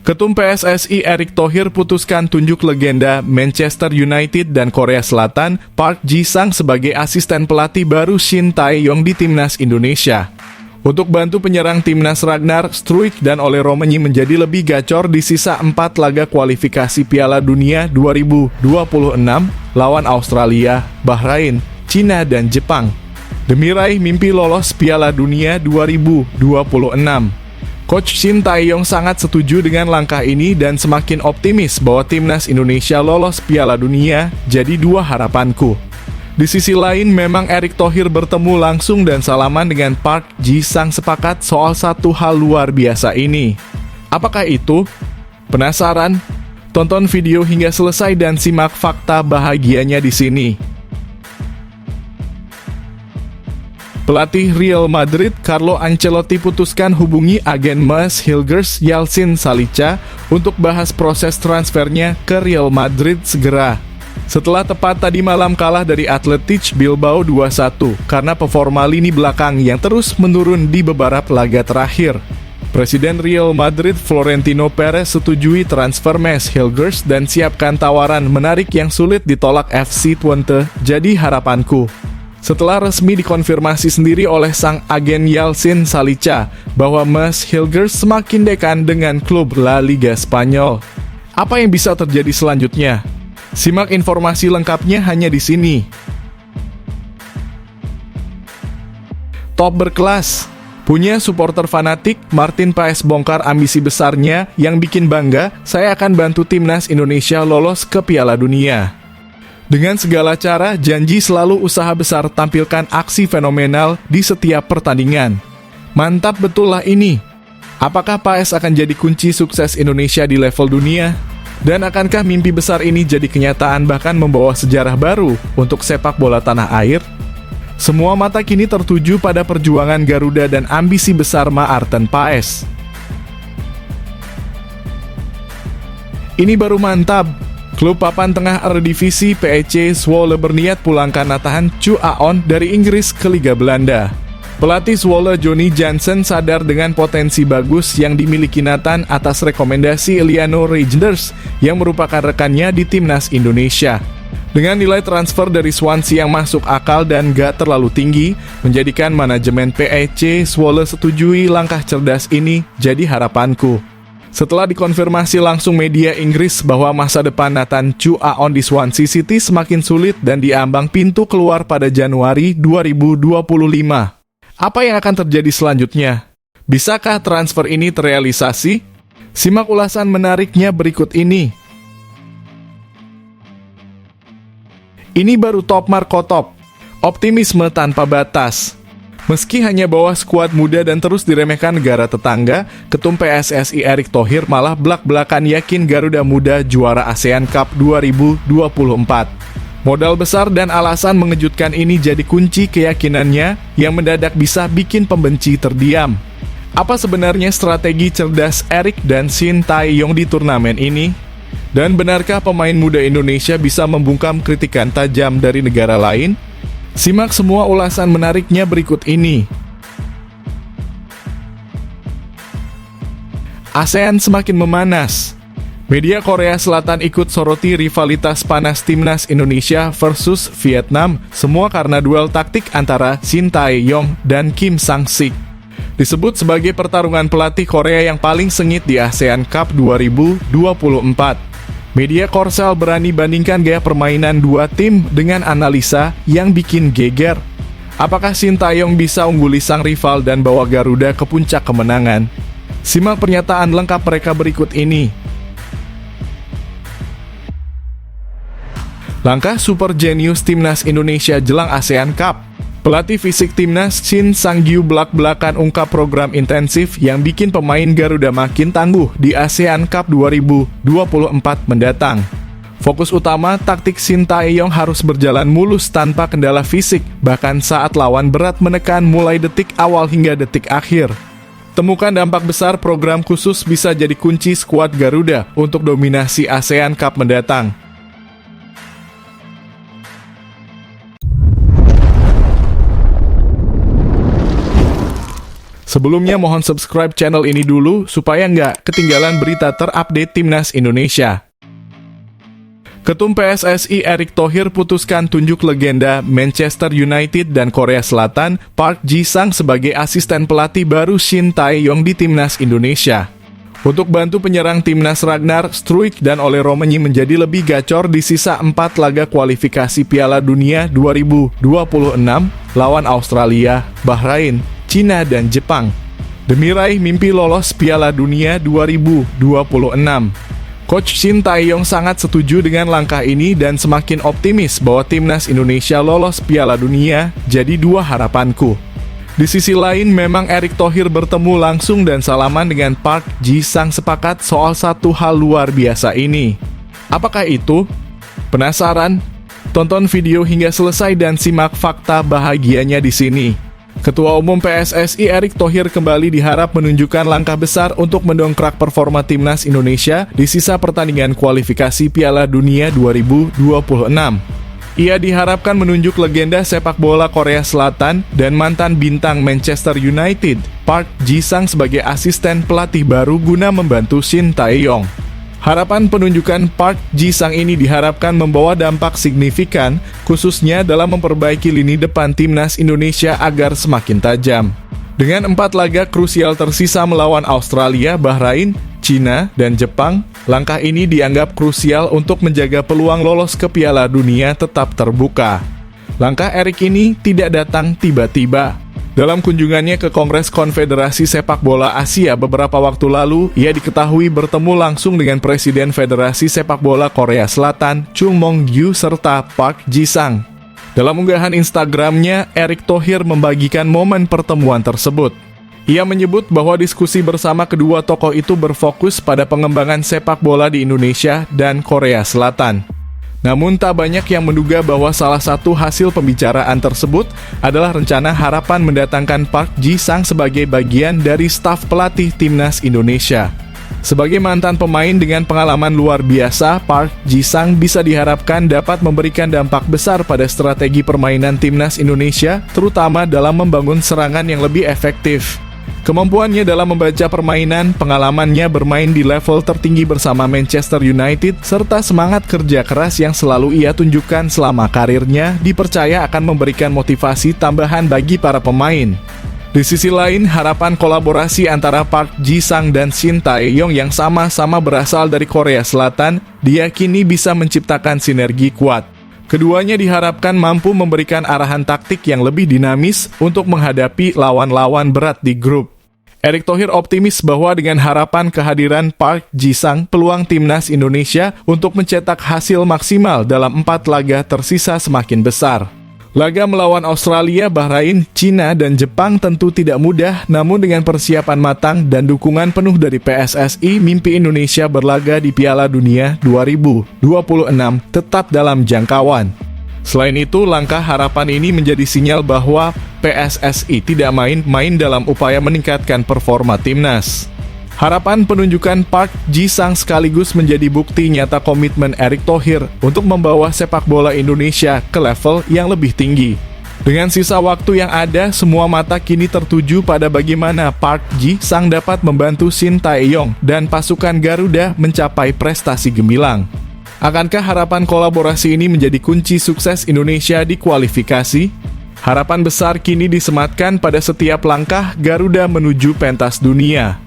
Ketum PSSI Erick Thohir putuskan tunjuk legenda Manchester United dan Korea Selatan Park Ji-sang sebagai asisten pelatih baru Shin Tae-yong di Timnas Indonesia. Untuk bantu penyerang Timnas Ragnar Struijk dan Ole Romanyi menjadi lebih gacor di sisa 4 laga kualifikasi Piala Dunia 2026 lawan Australia, Bahrain, Cina, dan Jepang. Demi raih mimpi lolos Piala Dunia 2026. Coach Shin Tae-yong sangat setuju dengan langkah ini dan semakin optimis bahwa Timnas Indonesia lolos Piala Dunia, jadi 2 harapanku. Di sisi lain, memang Erick Thohir bertemu langsung dan salaman dengan Park Ji-sang sepakat soal satu hal luar biasa ini. Apakah itu? Penasaran? Tonton video hingga selesai dan simak fakta bahagianya di sini. Pelatih Real Madrid Carlo Ancelotti putuskan hubungi agen Mesut Hilgers Yalcin Salica untuk bahas proses transfernya ke Real Madrid segera. Setelah tepat tadi malam kalah dari Athletic Bilbao 2-1 karena performa lini belakang yang terus menurun di beberapa laga terakhir. Presiden Real Madrid Florentino Perez setujui transfer Mesut Hilgers dan siapkan tawaran menarik yang sulit ditolak FC Twente, jadi harapanku. Setelah resmi dikonfirmasi sendiri oleh sang agen Yalcin Salica bahwa Mesut Hilgers semakin dekan dengan klub La Liga Spanyol. Apa yang bisa terjadi selanjutnya? Simak informasi lengkapnya hanya di sini. Top berkelas. Punya supporter fanatik, Martin Paes bongkar ambisi besarnya yang bikin bangga, saya akan bantu Timnas Indonesia lolos ke Piala Dunia. Dengan segala cara, janji selalu usaha besar tampilkan aksi fenomenal di setiap pertandingan. Mantap betul lah ini. Apakah Paes akan jadi kunci sukses Indonesia di level dunia? Dan akankah mimpi besar ini jadi kenyataan bahkan membawa sejarah baru untuk sepak bola tanah air? Semua mata kini tertuju pada perjuangan Garuda dan ambisi besar Maarten Paes. Ini baru mantap. Klub papan tengah Eredivisie PEC Zwolle berniat pulangkan Nathan Chu Aon dari Inggris ke Liga Belanda. Pelatih Zwolle Johnny Jansen sadar dengan potensi bagus yang dimiliki Nathan atas rekomendasi Eliano Reijnders yang merupakan rekannya di Timnas Indonesia. Dengan nilai transfer dari Swansea yang masuk akal dan gak terlalu tinggi, menjadikan manajemen PEC Zwolle setujui langkah cerdas ini, jadi harapanku. Setelah dikonfirmasi langsung media Inggris bahwa masa depan Nathan Chu Aon di Swansea City semakin sulit dan diambang pintu keluar pada Januari 2025. Apa yang akan terjadi selanjutnya? Bisakah transfer ini terrealisasi? Simak ulasan menariknya berikut ini. Ini baru top Marco Top. Optimisme tanpa batas. Meski hanya bawa skuad muda dan terus diremehkan negara tetangga, Ketum PSSI Erick Thohir malah belak-belakan yakin Garuda Muda juara ASEAN Cup 2024. Modal besar dan alasan mengejutkan ini jadi kunci keyakinannya yang mendadak bisa bikin pembenci terdiam. Apa sebenarnya strategi cerdas Erick dan Shin Tae-yong di turnamen ini? Dan benarkah pemain muda Indonesia bisa membungkam kritikan tajam dari negara lain? Simak semua ulasan menariknya berikut ini. ASEAN semakin memanas. Media Korea Selatan ikut soroti rivalitas panas Timnas Indonesia versus Vietnam, semua karena duel taktik antara Shin Tae-yong dan Kim Sang-sik. Disebut sebagai pertarungan pelatih Korea yang paling sengit di ASEAN Cup 2024. Media Korsel berani bandingkan gaya permainan dua tim dengan analisa yang bikin geger. Apakah Shin Tae-yong bisa ungguli sang rival dan bawa Garuda ke puncak kemenangan? Simak pernyataan lengkap mereka berikut ini. Langkah super jenius Timnas Indonesia jelang ASEAN Cup. Pelatih fisik Timnas Shin Sang-gyu belak-belakan ungkap program intensif yang bikin pemain Garuda makin tangguh di ASEAN Cup 2024 mendatang. Fokus utama taktik Shin Tae-yong harus berjalan mulus tanpa kendala fisik, bahkan saat lawan berat menekan mulai detik awal hingga detik akhir. Temukan dampak besar program khusus bisa jadi kunci skuad Garuda untuk dominasi ASEAN Cup mendatang. Sebelumnya mohon subscribe channel ini dulu supaya nggak ketinggalan berita terupdate Timnas Indonesia. Ketum PSSI Erick Thohir putuskan tunjuk legenda Manchester United dan Korea Selatan Park Ji-sang sebagai asisten pelatih baru Shin Tae-yong di Timnas Indonesia. Untuk bantu penyerang Timnas Ragnar Struijk dan Ole Romanyi menjadi lebih gacor di sisa 4 laga kualifikasi Piala Dunia 2026 lawan Australia, Bahrain, Cina, dan Jepang, demi raih mimpi lolos Piala Dunia 2026. Coach Shin Tae-yong sangat setuju dengan langkah ini dan semakin optimis bahwa Timnas Indonesia lolos Piala Dunia, jadi 2 harapanku. Di sisi lain, memang Erick Thohir bertemu langsung dan salaman dengan Park Ji-sang sepakat soal satu hal luar biasa ini. Apakah itu? Penasaran? Tonton video hingga selesai dan simak fakta bahagianya di sini. Ketua Umum PSSI Erick Thohir kembali diharap menunjukkan langkah besar untuk mendongkrak performa Timnas Indonesia di sisa pertandingan kualifikasi Piala Dunia 2026. Ia diharapkan menunjuk legenda sepak bola Korea Selatan dan mantan bintang Manchester United, Park Ji-sang sebagai asisten pelatih baru guna membantu Shin Tae-yong. Harapan penunjukan Park Ji-sang ini diharapkan membawa dampak signifikan, khususnya dalam memperbaiki lini depan Timnas Indonesia agar semakin tajam. Dengan 4 laga krusial tersisa melawan Australia, Bahrain, Cina, dan Jepang, langkah ini dianggap krusial untuk menjaga peluang lolos ke Piala Dunia tetap terbuka. Langkah Erick ini tidak datang tiba-tiba. Dalam kunjungannya ke Kongres Konfederasi Sepak Bola Asia beberapa waktu lalu, ia diketahui bertemu langsung dengan Presiden Federasi Sepak Bola Korea Selatan, Chung Mong-gyu, serta Park Ji-sang. Dalam unggahan Instagramnya, Erick Thohir membagikan momen pertemuan tersebut. Ia menyebut bahwa diskusi bersama kedua tokoh itu berfokus pada pengembangan sepak bola di Indonesia dan Korea Selatan. Namun tak banyak yang menduga bahwa salah satu hasil pembicaraan tersebut adalah rencana harapan mendatangkan Park Ji-sang sebagai bagian dari staf pelatih Timnas Indonesia. Sebagai mantan pemain dengan pengalaman luar biasa, Park Ji-sang bisa diharapkan dapat memberikan dampak besar pada strategi permainan Timnas Indonesia, terutama dalam membangun serangan yang lebih efektif. Kemampuannya dalam membaca permainan, pengalamannya bermain di level tertinggi bersama Manchester United, serta semangat kerja keras yang selalu ia tunjukkan selama karirnya, dipercaya akan memberikan motivasi tambahan bagi para pemain. Di sisi lain, harapan kolaborasi antara Park Ji-sang dan Shin Tae-yong yang sama-sama berasal dari Korea Selatan diyakini bisa menciptakan sinergi kuat. Keduanya diharapkan mampu memberikan arahan taktik yang lebih dinamis untuk menghadapi lawan-lawan berat di grup. Erick Thohir optimis bahwa dengan harapan kehadiran Park Ji-sang, peluang Timnas Indonesia untuk mencetak hasil maksimal dalam 4 laga tersisa semakin besar. Laga melawan Australia, Bahrain, Cina, dan Jepang tentu tidak mudah, namun dengan persiapan matang dan dukungan penuh dari PSSI, mimpi Indonesia berlaga di Piala Dunia 2026 tetap dalam jangkauan. Selain itu, langkah harapan ini menjadi sinyal bahwa PSSI tidak main-main dalam upaya meningkatkan performa Timnas. Harapan penunjukan Park Ji-sang sekaligus menjadi bukti nyata komitmen Erick Thohir untuk membawa sepak bola Indonesia ke level yang lebih tinggi. Dengan sisa waktu yang ada, semua mata kini tertuju pada bagaimana Park Ji-sang dapat membantu Shin Tae-yong dan pasukan Garuda mencapai prestasi gemilang. Akankah harapan kolaborasi ini menjadi kunci sukses Indonesia di kualifikasi? Harapan besar kini disematkan pada setiap langkah Garuda menuju pentas dunia.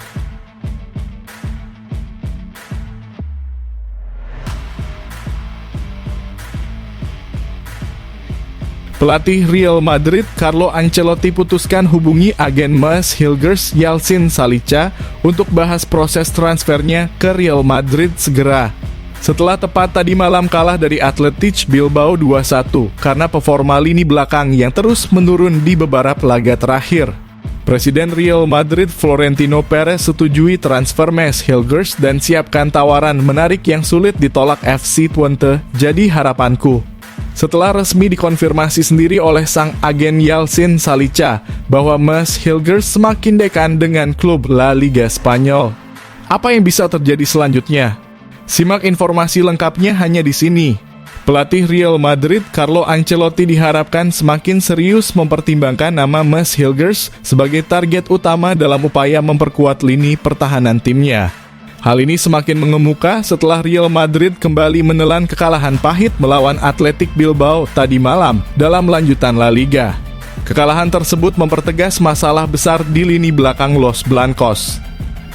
Pelatih Real Madrid Carlo Ancelotti putuskan hubungi agen Mesut Hilgers Yalcin Salica untuk bahas proses transfernya ke Real Madrid segera. Setelah tepat tadi malam kalah dari Athletic Bilbao 2-1 karena performa lini belakang yang terus menurun di beberapa laga terakhir. Presiden Real Madrid Florentino Perez setujui transfer Mesut Hilgers dan siapkan tawaran menarik yang sulit ditolak FC Twente. Jadi harapanku, setelah resmi dikonfirmasi sendiri oleh sang agen Yalcin Salica bahwa Mesut Hilgers semakin dekan dengan klub La Liga Spanyol. Apa yang bisa terjadi selanjutnya? Simak informasi lengkapnya hanya di sini. Pelatih Real Madrid, Carlo Ancelotti diharapkan semakin serius mempertimbangkan nama Mads Hilgers sebagai target utama dalam upaya memperkuat lini pertahanan timnya. Hal ini semakin mengemuka setelah Real Madrid kembali menelan kekalahan pahit melawan Athletic Bilbao tadi malam dalam lanjutan La Liga. Kekalahan tersebut mempertegas masalah besar di lini belakang Los Blancos.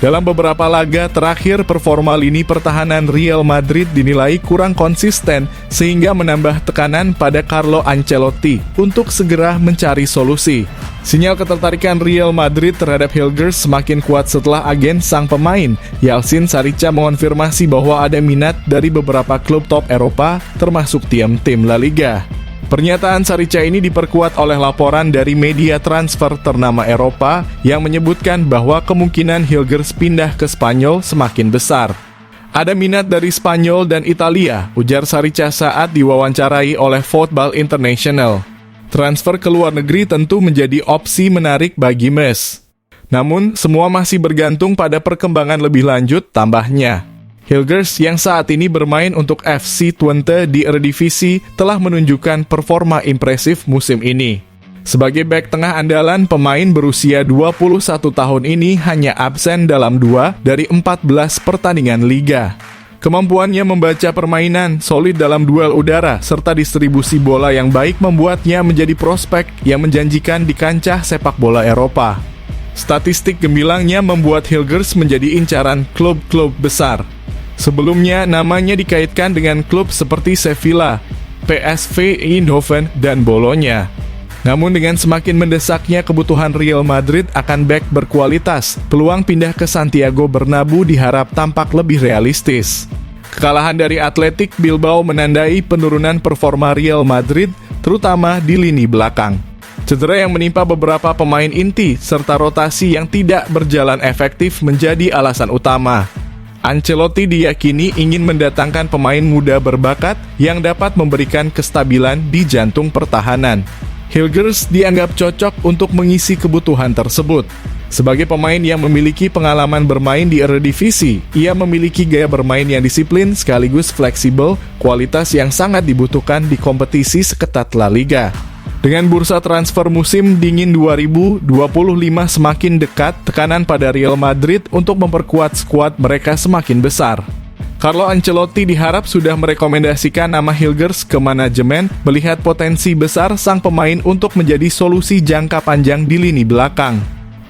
Dalam beberapa laga terakhir, performa lini pertahanan Real Madrid dinilai kurang konsisten sehingga menambah tekanan pada Carlo Ancelotti untuk segera mencari solusi. Sinyal ketertarikan Real Madrid terhadap Hilgers semakin kuat setelah agen sang pemain, Yalcin Sarica, mengonfirmasi bahwa ada minat dari beberapa klub top Eropa, termasuk tim La Liga. Pernyataan Sarica ini diperkuat oleh laporan dari media transfer ternama Eropa yang menyebutkan bahwa kemungkinan Hilgers pindah ke Spanyol semakin besar. Ada minat dari Spanyol dan Italia, ujar Sarica saat diwawancarai oleh Football International. Transfer ke luar negeri tentu menjadi opsi menarik bagi Mads. Namun, semua masih bergantung pada perkembangan lebih lanjut, tambahnya. Hilgers yang saat ini bermain untuk FC Twente di Eredivisie telah menunjukkan performa impresif musim ini. Sebagai bek tengah andalan, pemain berusia 21 tahun ini hanya absen dalam 2 dari 14 pertandingan liga. Kemampuannya membaca permainan, solid dalam duel udara, serta distribusi bola yang baik membuatnya menjadi prospek yang menjanjikan di kancah sepak bola Eropa. Statistik gemilangnya membuat Hilgers menjadi incaran klub-klub besar. Sebelumnya, namanya dikaitkan dengan klub seperti Sevilla, PSV Eindhoven, dan Bologna. Namun dengan semakin mendesaknya kebutuhan Real Madrid akan bek berkualitas, peluang pindah ke Santiago Bernabeu diharap tampak lebih realistis. Kekalahan dari Athletic Bilbao menandai penurunan performa Real Madrid, terutama di lini belakang. Cedera yang menimpa beberapa pemain inti, serta rotasi yang tidak berjalan efektif menjadi alasan utama. Ancelotti diyakini ingin mendatangkan pemain muda berbakat yang dapat memberikan kestabilan di jantung pertahanan. Hilgers dianggap cocok untuk mengisi kebutuhan tersebut. Sebagai pemain yang memiliki pengalaman bermain di Eredivisie, ia memiliki gaya bermain yang disiplin sekaligus fleksibel, kualitas yang sangat dibutuhkan di kompetisi seketat La Liga. Dengan bursa transfer musim dingin 2025 semakin dekat, tekanan pada Real Madrid untuk memperkuat skuad mereka semakin besar. Carlo Ancelotti diharap sudah merekomendasikan nama Hilgers ke manajemen melihat potensi besar sang pemain untuk menjadi solusi jangka panjang di lini belakang.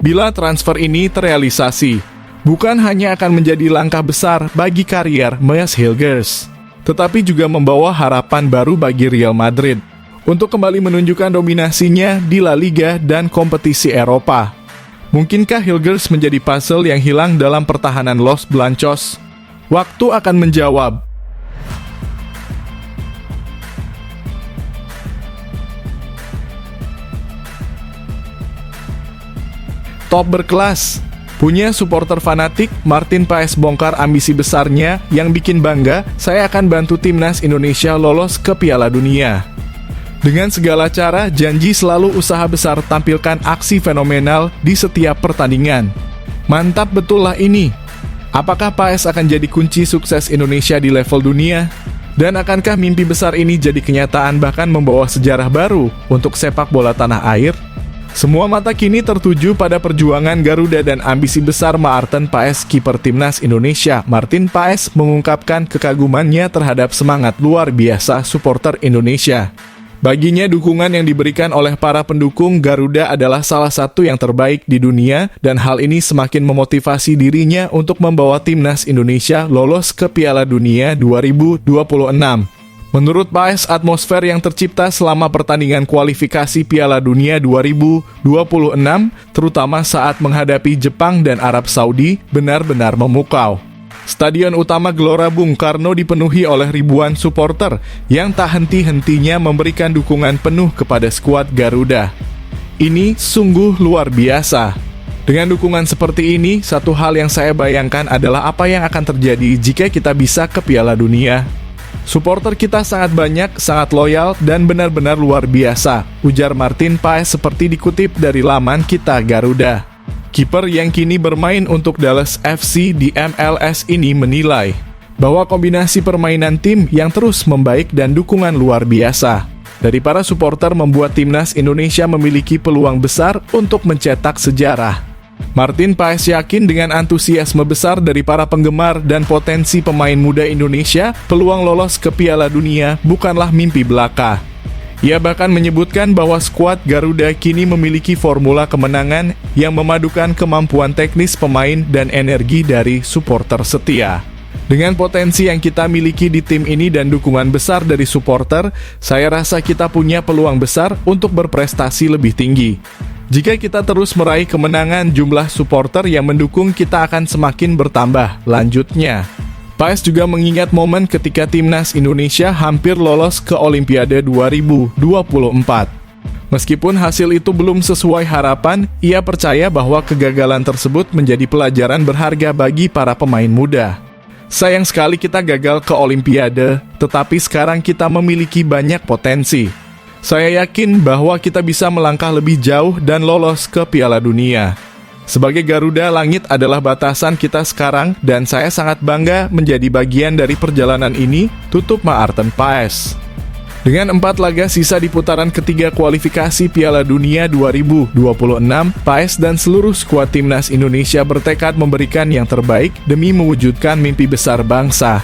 Bila transfer ini terrealisasi, bukan hanya akan menjadi langkah besar bagi karier Mads Hilgers, tetapi juga membawa harapan baru bagi Real Madrid untuk kembali menunjukkan dominasinya di La Liga dan kompetisi Eropa. Mungkinkah Hilgers menjadi puzzle yang hilang dalam pertahanan Los Blancos? Waktu akan menjawab. Top berkelas. Punya supporter fanatik, Martin Paes bongkar ambisi besarnya yang bikin bangga, saya akan bantu timnas Indonesia lolos ke Piala Dunia. Dengan segala cara, janji selalu usaha besar tampilkan aksi fenomenal di setiap pertandingan. Mantap betul lah ini. Apakah Paes akan jadi kunci sukses Indonesia di level dunia? Dan akankah mimpi besar ini jadi kenyataan bahkan membawa sejarah baru untuk sepak bola tanah air? Semua mata kini tertuju pada perjuangan Garuda dan ambisi besar Maarten Paes. Kiper timnas Indonesia, Martin Paes, mengungkapkan kekagumannya terhadap semangat luar biasa supporter Indonesia. Baginya, dukungan yang diberikan oleh para pendukung Garuda adalah salah satu yang terbaik di dunia, dan hal ini semakin memotivasi dirinya untuk membawa timnas Indonesia lolos ke Piala Dunia 2026. Menurut Paes, atmosfer yang tercipta selama pertandingan kualifikasi Piala Dunia 2026, terutama saat menghadapi Jepang dan Arab Saudi, benar-benar memukau. Stadion utama Gelora Bung Karno dipenuhi oleh ribuan supporter yang tak henti-hentinya memberikan dukungan penuh kepada skuad Garuda. Ini sungguh luar biasa. Dengan dukungan seperti ini, satu hal yang saya bayangkan adalah apa yang akan terjadi jika kita bisa ke Piala Dunia. Supporter kita sangat banyak, sangat loyal, dan benar-benar luar biasa, ujar Martin Paes seperti dikutip dari laman Kita Garuda. Kiper yang kini bermain untuk Dallas FC di MLS ini menilai, bahwa kombinasi permainan tim yang terus membaik dan dukungan luar biasa dari para supporter membuat timnas Indonesia memiliki peluang besar untuk mencetak sejarah. Martin Paes yakin dengan antusiasme besar dari para penggemar dan potensi pemain muda Indonesia, peluang lolos ke Piala Dunia bukanlah mimpi belaka. Ia bahkan menyebutkan bahwa skuad Garuda kini memiliki formula kemenangan yang memadukan kemampuan teknis pemain dan energi dari supporter setia. Dengan potensi yang kita miliki di tim ini dan dukungan besar dari supporter, saya rasa kita punya peluang besar untuk berprestasi lebih tinggi. Jika kita terus meraih kemenangan, jumlah supporter yang mendukung kita akan semakin bertambah, lanjutnya. Paes juga mengingat momen ketika timnas Indonesia hampir lolos ke Olimpiade 2024. Meskipun hasil itu belum sesuai harapan, ia percaya bahwa kegagalan tersebut menjadi pelajaran berharga bagi para pemain muda. Sayang sekali kita gagal ke Olimpiade, tetapi sekarang kita memiliki banyak potensi. Saya yakin bahwa kita bisa melangkah lebih jauh dan lolos ke Piala Dunia. Sebagai Garuda, langit adalah batasan kita sekarang dan saya sangat bangga menjadi bagian dari perjalanan ini, tutup Maarten Paes. Dengan 4 laga sisa di putaran ketiga kualifikasi Piala Dunia 2026, Paes dan seluruh skuad timnas Indonesia bertekad memberikan yang terbaik demi mewujudkan mimpi besar bangsa.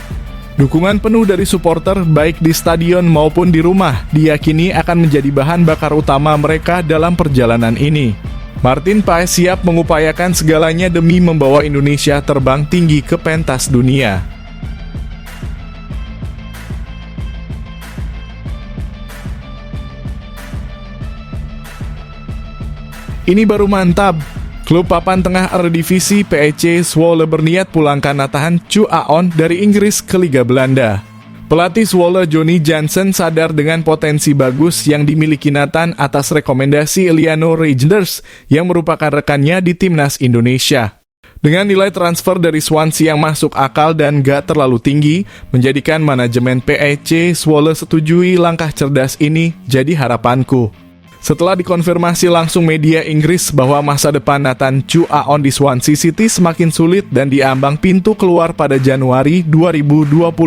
Dukungan penuh dari supporter baik di stadion maupun di rumah diyakini akan menjadi bahan bakar utama mereka dalam perjalanan ini. Martin Paes siap mengupayakan segalanya demi membawa Indonesia terbang tinggi ke pentas dunia. Ini baru mantap. Klub papan tengah Eredivisie PEC Zwolle berniat pulangkan Nathan Chu Aon dari Inggris ke Liga Belanda. Pelatih Zwolle Johnny Jansen sadar dengan potensi bagus yang dimiliki Nathan atas rekomendasi Eliano Reijnders yang merupakan rekannya di timnas Indonesia. Dengan nilai transfer dari Swansea yang masuk akal dan gak terlalu tinggi, menjadikan manajemen PEC Zwolle setujui langkah cerdas ini jadi harapanku. Setelah dikonfirmasi langsung media Inggris bahwa masa depan Nathan Chu Aon di Swansea City semakin sulit dan diambang pintu keluar pada Januari 2025.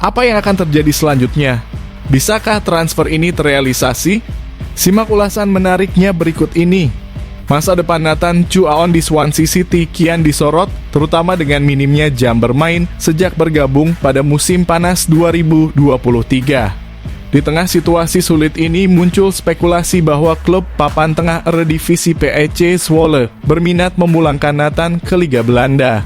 Apa yang akan terjadi selanjutnya? Bisakah transfer ini terrealisasi? Simak ulasan menariknya berikut ini. Masa depan Nathan Chu Aon di Swansea City kian disorot, terutama dengan minimnya jam bermain sejak bergabung pada musim panas 2023. Di tengah situasi sulit ini, muncul spekulasi bahwa klub papan tengah Eredivisie PEC Zwolle berminat memulangkan Nathan ke Liga Belanda.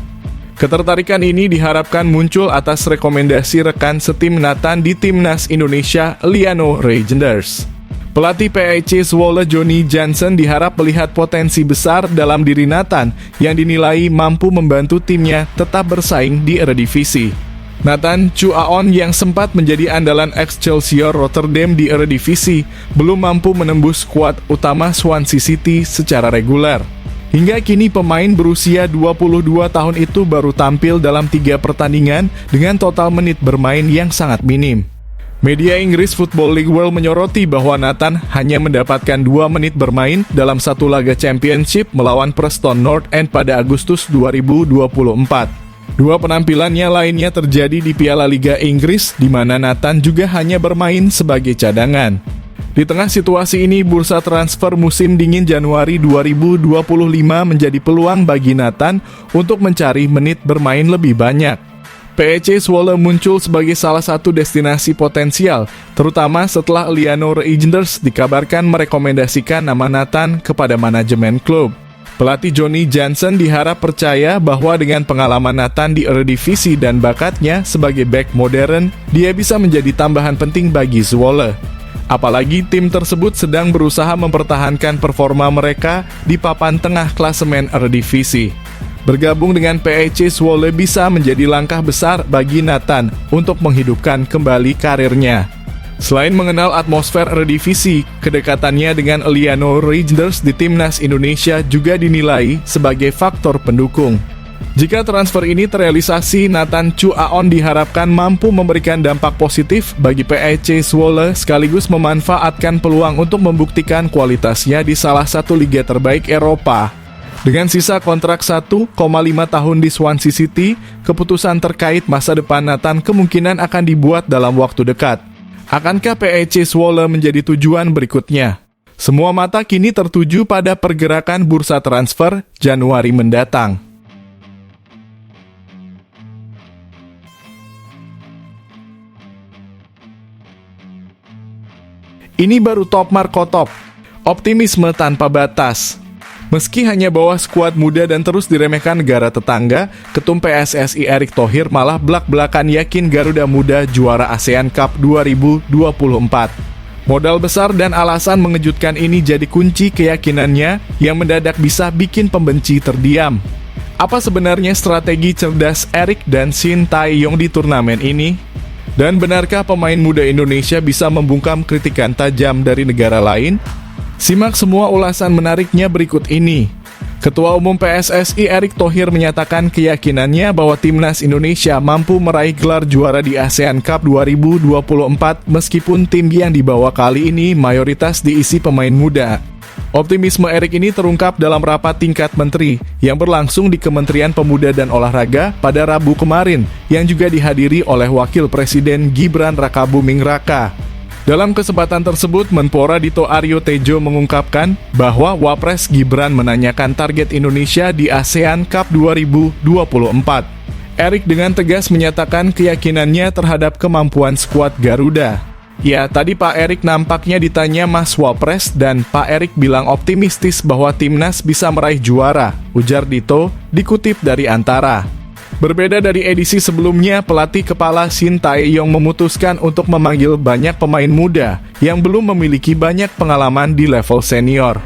Ketertarikan ini diharapkan muncul atas rekomendasi rekan setim Nathan di timnas Indonesia, Eliano Reijnders. Pelatih PEC Zwolle Johnny Jansen diharap melihat potensi besar dalam diri Nathan yang dinilai mampu membantu timnya tetap bersaing di Eredivisie. Nathan Chu Aon yang sempat menjadi andalan Excelsior Rotterdam di Eredivisie belum mampu menembus skuad utama Swansea City secara reguler. Hingga kini pemain berusia 22 tahun itu baru tampil dalam 3 pertandingan dengan total menit bermain yang sangat minim. Media Inggris Football League World menyoroti bahwa Nathan hanya mendapatkan 2 menit bermain dalam satu laga championship melawan Preston North End pada Agustus 2024. 2 penampilannya lainnya terjadi di Piala Liga Inggris di mana Nathan juga hanya bermain sebagai cadangan. Di tengah situasi ini, bursa transfer musim dingin Januari 2025 menjadi peluang bagi Nathan untuk mencari menit bermain lebih banyak. PEC Zwolle muncul sebagai salah satu destinasi potensial, terutama setelah Eliano Reijnders dikabarkan merekomendasikan nama Nathan kepada manajemen klub. Pelatih Johnny Jansen diharap percaya bahwa dengan pengalaman Nathan di Eredivisie dan bakatnya sebagai bek modern, dia bisa menjadi tambahan penting bagi Zwolle. Apalagi tim tersebut sedang berusaha mempertahankan performa mereka di papan tengah klasemen Eredivisie. Bergabung dengan PEC Zwolle bisa menjadi langkah besar bagi Nathan untuk menghidupkan kembali karirnya. Selain mengenal atmosfer Eredivisie, kedekatannya dengan Eliano Reijnders di timnas Indonesia juga dinilai sebagai faktor pendukung. Jika transfer ini terrealisasi, Nathan Chu Aon diharapkan mampu memberikan dampak positif bagi PEC Zwolle sekaligus memanfaatkan peluang untuk membuktikan kualitasnya di salah satu liga terbaik Eropa. Dengan sisa kontrak 1,5 tahun di Swansea City, keputusan terkait masa depan Nathan kemungkinan akan dibuat dalam waktu dekat. Akankah PEC Zwolle menjadi tujuan berikutnya? Semua mata kini tertuju pada pergerakan bursa transfer Januari mendatang. Ini baru top Marco Top. Optimisme tanpa batas. Meski hanya bawa skuad muda dan terus diremehkan negara tetangga, Ketum PSSI Erick Thohir malah belak-belakan yakin Garuda Muda juara ASEAN Cup 2024. Modal besar dan alasan mengejutkan ini jadi kunci keyakinannya yang mendadak bisa bikin pembenci terdiam. Apa sebenarnya strategi cerdas Erick dan Shin Tae-yong di turnamen ini? Dan benarkah pemain muda Indonesia bisa membungkam kritikan tajam dari negara lain? Simak semua ulasan menariknya berikut ini. Ketua Umum PSSI Erick Thohir menyatakan keyakinannya bahwa timnas Indonesia mampu meraih gelar juara di ASEAN Cup 2024 meskipun tim yang dibawa kali ini mayoritas diisi pemain muda. Optimisme Erick ini terungkap dalam rapat tingkat menteri yang berlangsung di Kementerian Pemuda dan Olahraga pada Rabu kemarin yang juga dihadiri oleh Wakil Presiden Gibran Rakabuming Raka. Dalam kesempatan tersebut, Menpora Dito Aryo Tejo mengungkapkan bahwa Wapres Gibran menanyakan target Indonesia di ASEAN Cup 2024. Erick dengan tegas menyatakan keyakinannya terhadap kemampuan skuad Garuda. Ya, tadi Pak Erick nampaknya ditanya Mas Wapres dan Pak Erick bilang optimistis bahwa timnas bisa meraih juara, ujar Dito, dikutip dari Antara. Berbeda dari edisi sebelumnya, pelatih kepala Shin Tae-yong memutuskan untuk memanggil banyak pemain muda yang belum memiliki banyak pengalaman di level senior.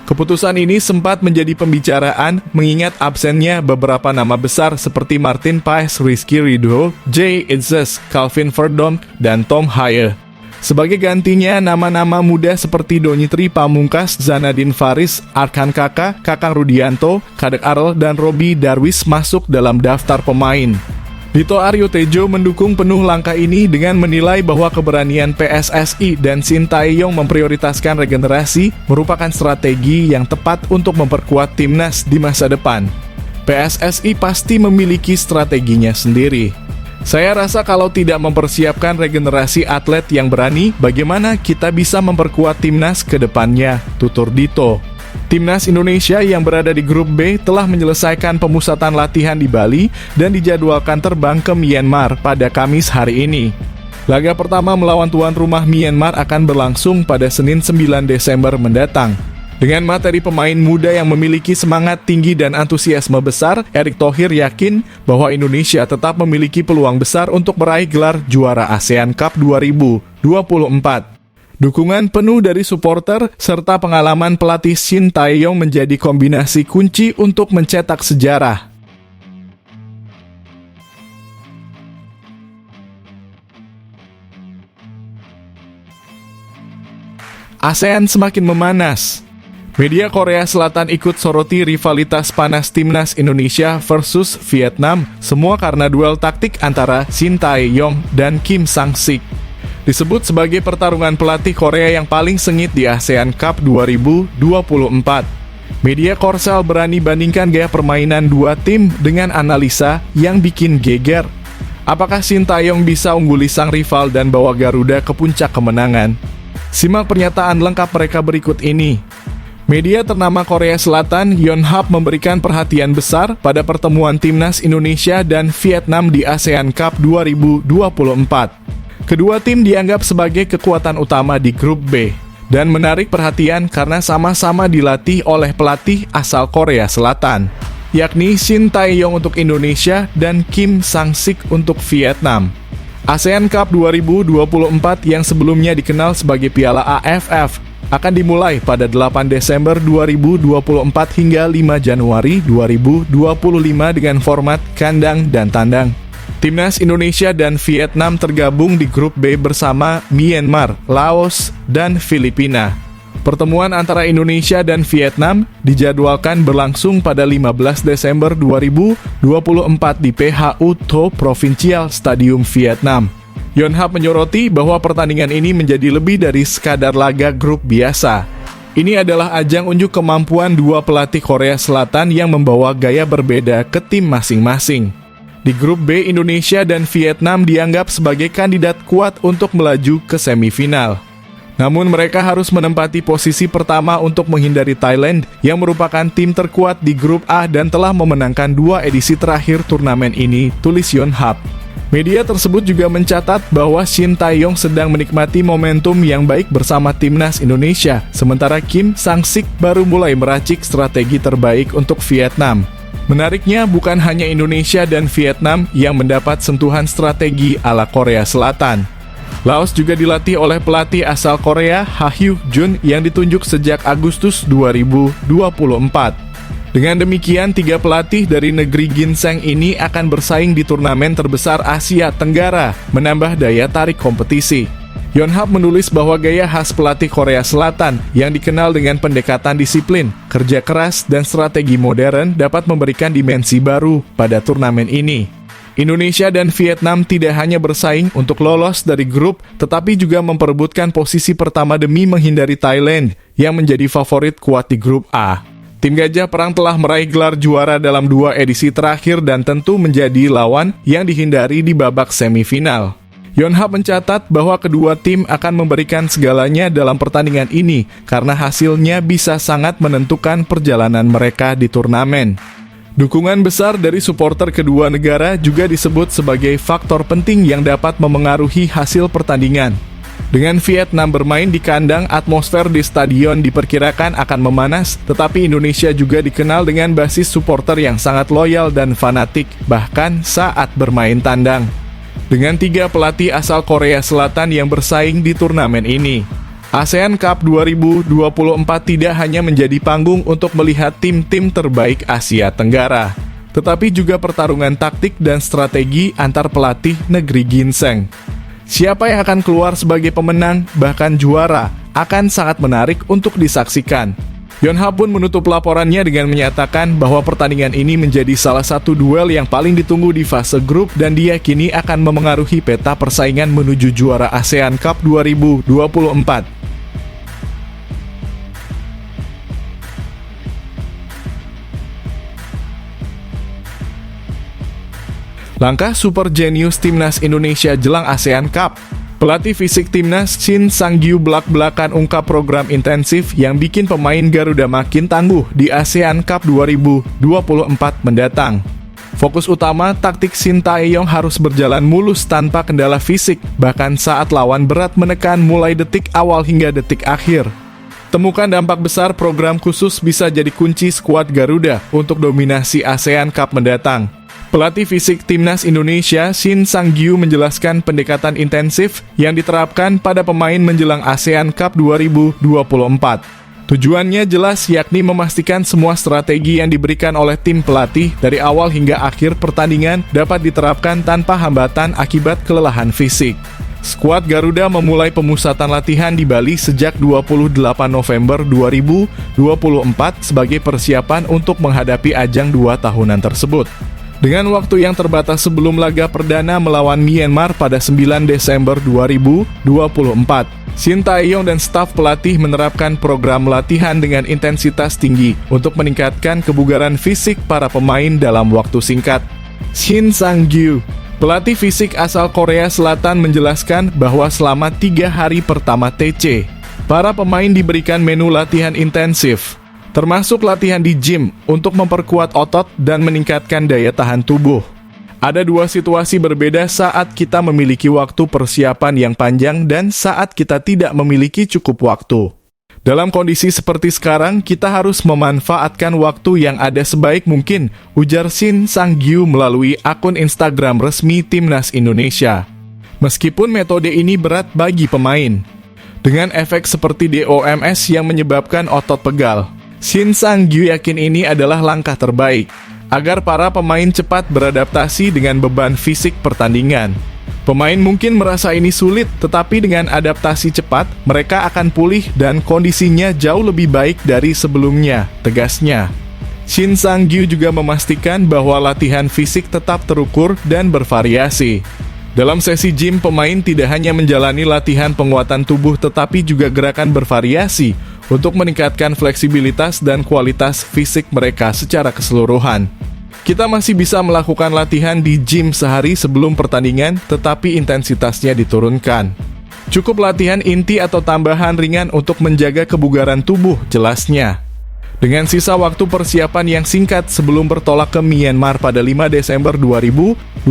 Keputusan ini sempat menjadi pembicaraan mengingat absennya beberapa nama besar seperti Martin Paes, Rizky Ridho, Jay Itzes, Calvin Verdonk, dan Tom Haye. Sebagai gantinya, nama-nama muda seperti Donitri Pamungkas, Zanadin Faris, Arkan Kaka, Kakang Rudianto, Kadek Arel, dan Robi Darwis masuk dalam daftar pemain. Dito Aryo Tejo mendukung penuh langkah ini dengan menilai bahwa keberanian PSSI dan Shin Tae-yong memprioritaskan regenerasi merupakan strategi yang tepat untuk memperkuat timnas di masa depan. PSSI pasti memiliki strateginya sendiri. Saya rasa kalau tidak mempersiapkan regenerasi atlet yang berani, bagaimana kita bisa memperkuat timnas ke depannya, tutur Dito. Timnas Indonesia yang berada di grup B telah menyelesaikan pemusatan latihan di Bali dan dijadwalkan terbang ke Myanmar pada Kamis hari ini. Laga pertama melawan tuan rumah Myanmar akan berlangsung pada Senin 9 Desember mendatang. Dengan materi pemain muda yang memiliki semangat tinggi dan antusiasme besar, Erick Thohir yakin bahwa Indonesia tetap memiliki peluang besar untuk meraih gelar juara ASEAN Cup 2024. Dukungan penuh dari supporter serta pengalaman pelatih Shin Tae-yong menjadi kombinasi kunci untuk mencetak sejarah. ASEAN semakin memanas. Media Korea Selatan ikut soroti rivalitas panas timnas Indonesia versus Vietnam, semua karena duel taktik antara Shin Tae-yong dan Kim Sang-sik. Disebut sebagai pertarungan pelatih Korea yang paling sengit di ASEAN Cup 2024. Media Korsel berani bandingkan gaya permainan dua tim dengan analisa yang bikin geger. Apakah Shin Tae-yong bisa ungguli sang rival dan bawa Garuda ke puncak kemenangan? Simak pernyataan lengkap mereka berikut ini. Media ternama Korea Selatan, Yonhap, memberikan perhatian besar pada pertemuan timnas Indonesia dan Vietnam di ASEAN Cup 2024. Kedua tim dianggap sebagai kekuatan utama di grup B dan menarik perhatian karena sama-sama dilatih oleh pelatih asal Korea Selatan, yakni Shin Tae-yong untuk Indonesia dan Kim Sang-sik untuk Vietnam. ASEAN Cup 2024 yang sebelumnya dikenal sebagai Piala AFF akan dimulai pada 8 Desember 2024 hingga 5 Januari 2025 dengan format kandang dan tandang. Timnas Indonesia dan Vietnam tergabung di grup B bersama Myanmar, Laos, dan Filipina. Pertemuan antara Indonesia dan Vietnam dijadwalkan berlangsung pada 15 Desember 2024 di PHU Tho Provincial Stadium Vietnam. Yonhap menyoroti bahwa pertandingan ini menjadi lebih dari sekadar laga grup biasa. Ini adalah ajang unjuk kemampuan dua pelatih Korea Selatan yang membawa gaya berbeda ke tim masing-masing. Di grup B, Indonesia dan Vietnam dianggap sebagai kandidat kuat untuk melaju ke semifinal. Namun mereka harus menempati posisi pertama untuk menghindari Thailand yang merupakan tim terkuat di grup A dan telah memenangkan 2 edisi terakhir turnamen ini, tulis Yonhap. Media tersebut juga mencatat bahwa Shin Tae-yong sedang menikmati momentum yang baik bersama timnas Indonesia, sementara Kim Sang-sik baru mulai meracik strategi terbaik untuk Vietnam. Menariknya, bukan hanya Indonesia dan Vietnam yang mendapat sentuhan strategi ala Korea Selatan. Laos juga dilatih oleh pelatih asal Korea, Ha Hyuk-jun, yang ditunjuk sejak Agustus 2024. Dengan demikian, 3 pelatih dari negeri ginseng ini akan bersaing di turnamen terbesar Asia Tenggara, menambah daya tarik kompetisi. Yonhap menulis bahwa gaya khas pelatih Korea Selatan yang dikenal dengan pendekatan disiplin, kerja keras, dan strategi modern dapat memberikan dimensi baru pada turnamen ini. Indonesia dan Vietnam tidak hanya bersaing untuk lolos dari grup, tetapi juga memperebutkan posisi pertama demi menghindari Thailand yang menjadi favorit kuat di grup A. Tim Gajah Perang telah meraih gelar juara dalam 2 edisi terakhir dan tentu menjadi lawan yang dihindari di babak semifinal. Yonhap mencatat bahwa kedua tim akan memberikan segalanya dalam pertandingan ini karena hasilnya bisa sangat menentukan perjalanan mereka di turnamen. Dukungan besar dari supporter kedua negara juga disebut sebagai faktor penting yang dapat memengaruhi hasil pertandingan. Dengan Vietnam bermain di kandang, atmosfer di stadion diperkirakan akan memanas, tetapi Indonesia juga dikenal dengan basis supporter yang sangat loyal dan fanatik, bahkan saat bermain tandang. Dengan 3 pelatih asal Korea Selatan yang bersaing di turnamen ini, ASEAN Cup 2024 tidak hanya menjadi panggung untuk melihat tim-tim terbaik Asia Tenggara, tetapi juga pertarungan taktik dan strategi antar pelatih negeri ginseng. Siapa yang akan keluar sebagai pemenang, bahkan juara, akan sangat menarik untuk disaksikan. Yonhap pun menutup laporannya dengan menyatakan bahwa pertandingan ini menjadi salah satu duel yang paling ditunggu di fase grup dan diyakini akan memengaruhi peta persaingan menuju juara ASEAN Cup 2024. Langkah super jenius timnas Indonesia jelang ASEAN Cup. Pelatih fisik timnas Shin Sang-gyu belak-belakan ungkap program intensif yang bikin pemain Garuda makin tangguh di ASEAN Cup 2024 mendatang. Fokus utama taktik Shin Tae-yong harus berjalan mulus tanpa kendala fisik, bahkan saat lawan berat menekan mulai detik awal hingga detik akhir. Temukan dampak besar program khusus bisa jadi kunci skuad Garuda untuk dominasi ASEAN Cup mendatang. Pelatih fisik timnas Indonesia Shin Sang-gyu menjelaskan pendekatan intensif yang diterapkan pada pemain menjelang ASEAN Cup 2024. Tujuannya jelas, yakni memastikan semua strategi yang diberikan oleh tim pelatih dari awal hingga akhir pertandingan dapat diterapkan tanpa hambatan akibat kelelahan fisik. Skuad Garuda memulai pemusatan latihan di Bali sejak 28 November 2024 sebagai persiapan untuk menghadapi ajang 2 tahunan tersebut. Dengan waktu yang terbatas sebelum laga perdana melawan Myanmar pada 9 Desember 2024, Shin Tae-yong dan staf pelatih menerapkan program latihan dengan intensitas tinggi untuk meningkatkan kebugaran fisik para pemain dalam waktu singkat. Shin Sang-gyu, pelatih fisik asal Korea Selatan, menjelaskan bahwa selama 3 hari pertama TC, para pemain diberikan menu latihan intensif, termasuk latihan di gym untuk memperkuat otot dan meningkatkan daya tahan tubuh. Ada 2 situasi berbeda saat kita memiliki waktu persiapan yang panjang dan saat kita tidak memiliki cukup waktu. Dalam kondisi seperti sekarang, kita harus memanfaatkan waktu yang ada sebaik mungkin, ujar Shin Sang-gyu melalui akun Instagram resmi Timnas Indonesia. Meskipun metode ini berat bagi pemain, dengan efek seperti DOMS yang menyebabkan otot pegal, Shin Sang-gyu yakin ini adalah langkah terbaik agar para pemain cepat beradaptasi dengan beban fisik pertandingan. Pemain mungkin merasa ini sulit, tetapi dengan adaptasi cepat, mereka akan pulih dan kondisinya jauh lebih baik dari sebelumnya, tegasnya. Shin Sang-gyu juga memastikan bahwa latihan fisik tetap terukur dan bervariasi. Dalam sesi gym, pemain tidak hanya menjalani latihan penguatan tubuh tetapi juga gerakan bervariasi untuk meningkatkan fleksibilitas dan kualitas fisik mereka secara keseluruhan. Kita masih bisa melakukan latihan di gym sehari sebelum pertandingan, tetapi intensitasnya diturunkan. Cukup latihan inti atau tambahan ringan untuk menjaga kebugaran tubuh, jelasnya. Dengan sisa waktu persiapan yang singkat sebelum bertolak ke Myanmar pada 5 Desember 2024,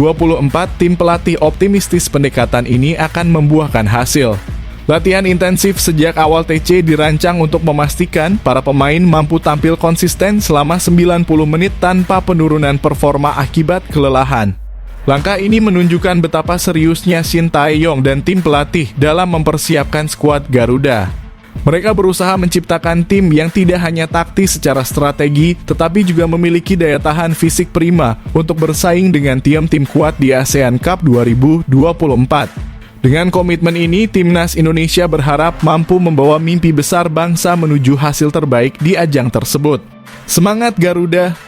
tim pelatih optimistis pendekatan ini akan membuahkan hasil. Latihan intensif sejak awal TC dirancang untuk memastikan para pemain mampu tampil konsisten selama 90 menit tanpa penurunan performa akibat kelelahan. Langkah ini menunjukkan betapa seriusnya Shin Tae-yong dan tim pelatih dalam mempersiapkan skuad Garuda. Mereka berusaha menciptakan tim yang tidak hanya taktis secara strategi, tetapi juga memiliki daya tahan fisik prima untuk bersaing dengan tim-tim kuat di ASEAN Cup 2024. Dengan komitmen ini, Timnas Indonesia berharap mampu membawa mimpi besar bangsa menuju hasil terbaik di ajang tersebut. Semangat Garuda!